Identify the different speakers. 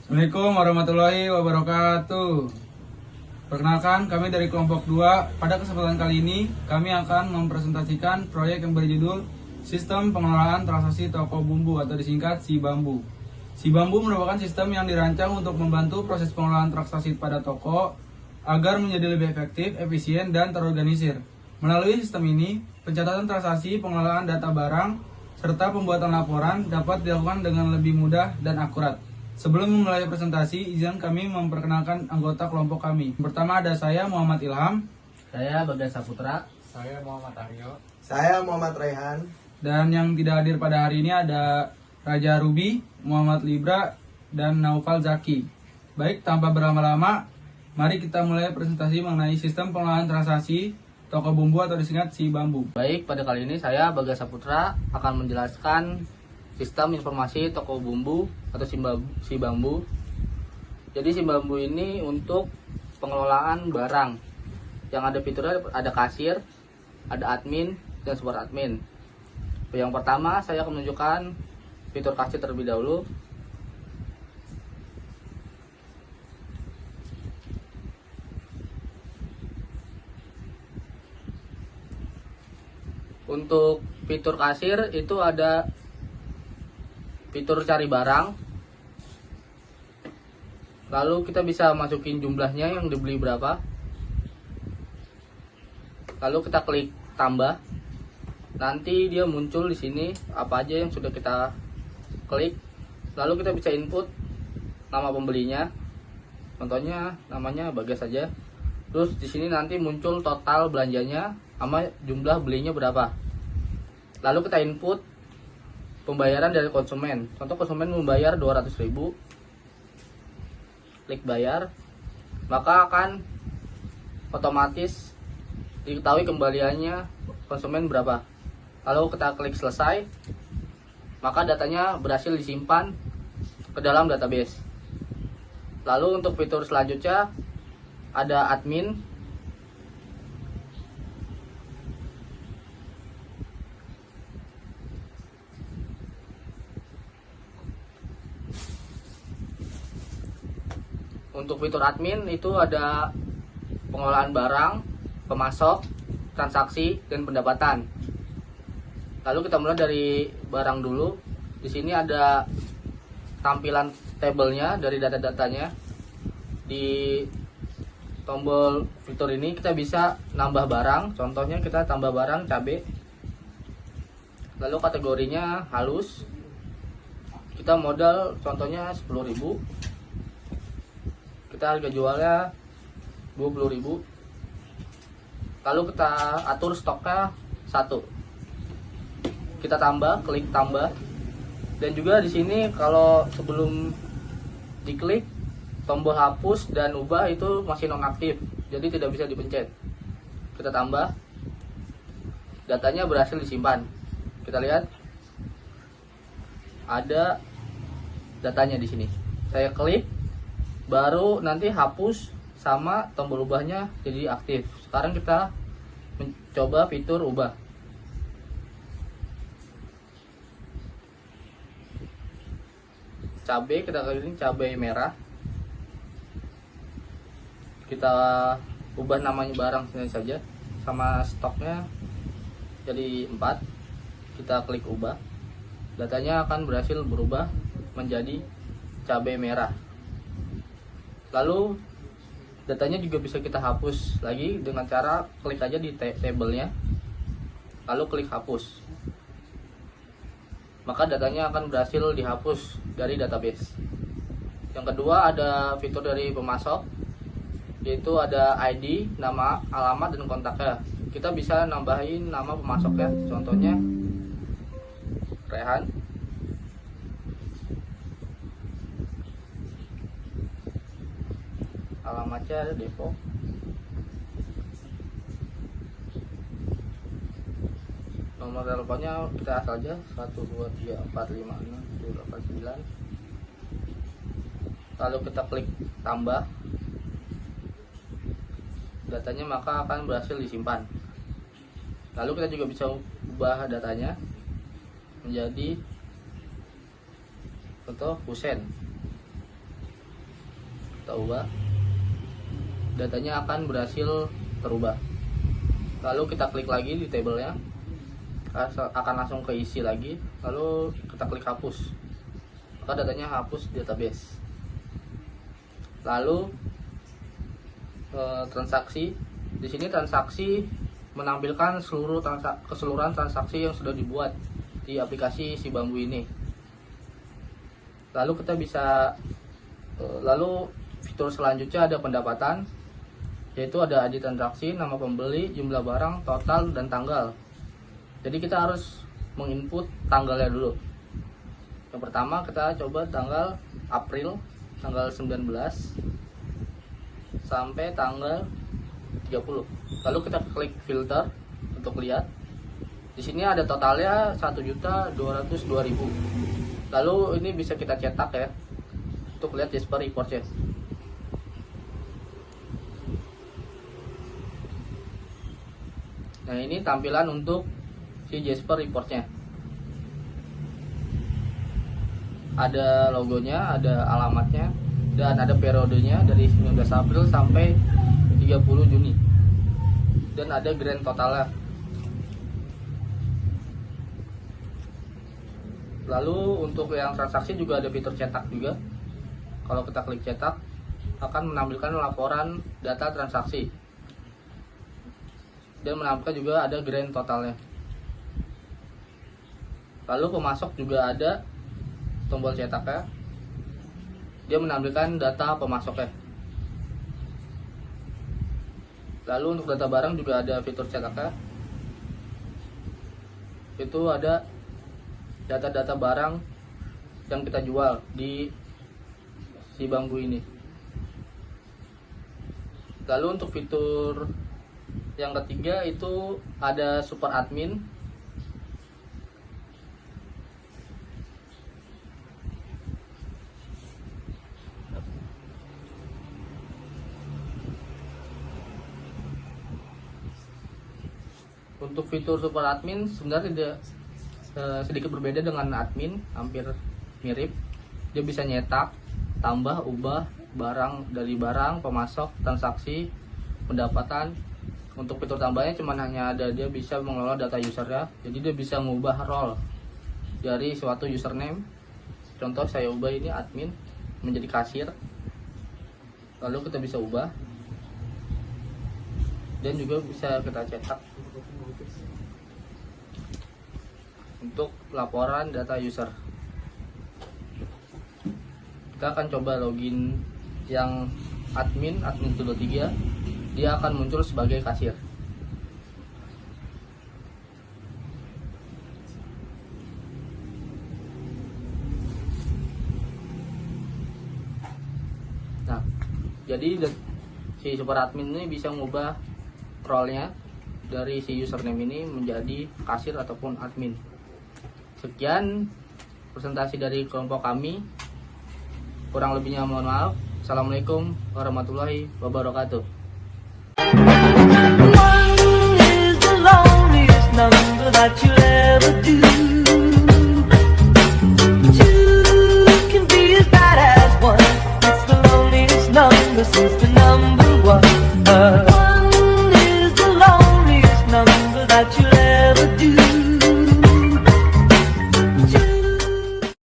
Speaker 1: Assalamualaikum warahmatullahi wabarakatuh. Perkenalkan, kami dari kelompok 2. Pada kesempatan kali ini, kami akan mempresentasikan proyek yang berjudul Sistem Pengelolaan Transaksi Toko Bumbu atau disingkat SiBambu. SiBambu merupakan sistem yang dirancang untuk membantu proses pengelolaan transaksi pada toko agar menjadi lebih efektif, efisien, dan terorganisir. Melalui sistem ini, pencatatan transaksi, pengelolaan data barang, serta pembuatan laporan dapat dilakukan dengan lebih mudah dan akurat. Sebelum memulai presentasi, izin kami memperkenalkan anggota kelompok kami. Pertama ada saya, Muhammad Ilham.
Speaker 2: Saya Bagas Saputra.
Speaker 3: Saya Muhammad Aryo.
Speaker 4: Saya Muhammad Raihan.
Speaker 1: Dan yang tidak hadir pada hari ini ada Raja Ruby, Muhammad Libra, dan Naufal Zaki. Baik, tanpa berlama-lama, mari kita mulai presentasi mengenai sistem pengelolaan transaksi toko bumbu atau disingkat SiBambu.
Speaker 2: Baik, pada kali ini saya Bagas Saputra akan menjelaskan sistem informasi toko bumbu atau SiBambu. Jadi SiBambu ini untuk pengelolaan barang. Yang ada fiturnya ada kasir, ada admin, dan support admin. Yang pertama saya akan menunjukkan fitur kasir terlebih dahulu. Untuk fitur kasir itu ada fitur cari barang, lalu kita bisa masukin jumlahnya yang dibeli berapa, lalu kita klik tambah, nanti dia muncul di sini apa aja yang sudah kita klik, lalu kita bisa input nama pembelinya, contohnya namanya Bagas saja, terus di sini nanti muncul total belanjanya sama jumlah belinya berapa, lalu kita input pembayaran dari konsumen. Contoh konsumen membayar 200.000, klik bayar, maka akan otomatis diketahui kembaliannya konsumen berapa. Lalu kita klik selesai, maka datanya berhasil disimpan ke dalam database. Lalu untuk fitur selanjutnya ada admin. Untuk fitur admin itu ada pengelolaan barang, pemasok, transaksi, dan pendapatan. Lalu kita mulai dari barang dulu. Di sini ada tampilan tabelnya dari data-datanya. Di tombol fitur ini kita bisa nambah barang. Contohnya kita tambah barang cabai. Lalu kategorinya halus. Kita modal contohnya 10.000. Kita harga jualnya 20.000. Lalu kita atur stoknya 1. Kita tambah, klik tambah. Dan juga di sini kalau sebelum diklik tombol hapus dan ubah itu masih nonaktif, jadi tidak bisa dipencet. Kita tambah. Datanya berhasil disimpan. Kita lihat ada datanya di sini. Saya klik, baru nanti hapus sama tombol ubahnya jadi aktif. Sekarang kita mencoba fitur ubah. Cabai, kita klik ini cabai merah. Kita ubah namanya barang sini saja, sama stoknya jadi 4. Kita klik ubah. Datanya akan berhasil berubah menjadi cabai merah. Lalu datanya juga bisa kita hapus lagi dengan cara klik aja di tabelnya, lalu klik hapus, maka datanya akan berhasil dihapus dari database. Yang kedua ada fitur dari pemasok, yaitu ada ID, nama, alamat, dan kontaknya. Kita bisa nambahin nama pemasok ya, contohnya Rehan. Alamatnya ada Depok. Nomor teleponnya kita asal aja 123456789. Lalu kita klik tambah. Datanya maka akan berhasil disimpan. Lalu kita juga bisa ubah datanya menjadi contoh Husen. kita ubah, datanya akan berhasil terubah. Lalu kita klik lagi di tabelnya, akan langsung keisi lagi. Lalu kita klik hapus, maka datanya hapus di database. Lalu transaksi, di sini transaksi menampilkan keseluruhan transaksi yang sudah dibuat di aplikasi si Bambu ini. Lalu kita bisa lalu fitur selanjutnya ada pendapatan, yaitu ada ID transaksi, nama pembeli, jumlah barang, total, dan tanggal. Jadi kita harus menginput tanggalnya dulu. Yang pertama kita coba tanggal April, tanggal 19 sampai tanggal 30. Lalu kita klik filter untuk lihat. Di sini ada totalnya 1.202.000. Lalu ini bisa kita cetak ya, untuk lihat Jasper reportnya. Nah, ini tampilan untuk si Jasper reportnya. Ada logonya, ada alamatnya, dan ada periodenya dari 19 April sampai 30 Juni. Dan ada grand totalnya. Lalu untuk yang transaksi juga ada fitur cetak juga. Kalau kita klik cetak, akan menampilkan laporan data transaksi. Dan menampilkan juga ada grand totalnya. Lalu pemasok juga ada tombol cetaknya. Dia menampilkan data pemasoknya. Lalu untuk data barang juga ada fitur cetaknya. Itu ada data-data barang yang kita jual di si Bambu ini. Lalu untuk fitur yang ketiga itu ada super admin. Untuk fitur super admin sebenarnya tidak sedikit berbeda dengan admin, hampir mirip. Dia bisa nyetak, tambah, ubah barang dari barang, pemasok, transaksi, pendapatan. Untuk fitur tambahnya cuman hanya ada dia bisa mengelola data usernya. Jadi dia bisa mengubah role dari suatu username. Contoh saya ubah ini admin menjadi kasir. Lalu kita bisa ubah. Dan juga bisa kita cetak untuk laporan data user. Kita akan coba login yang admin 123. Dia akan muncul sebagai kasir. Nah, jadi si super admin ini bisa mengubah role-nya dari si username ini menjadi kasir ataupun admin. Sekian presentasi dari kelompok kami. Kurang lebihnya mohon maaf. Assalamualaikum warahmatullahi wabarakatuh.
Speaker 3: One is the loneliest number that you'll ever do.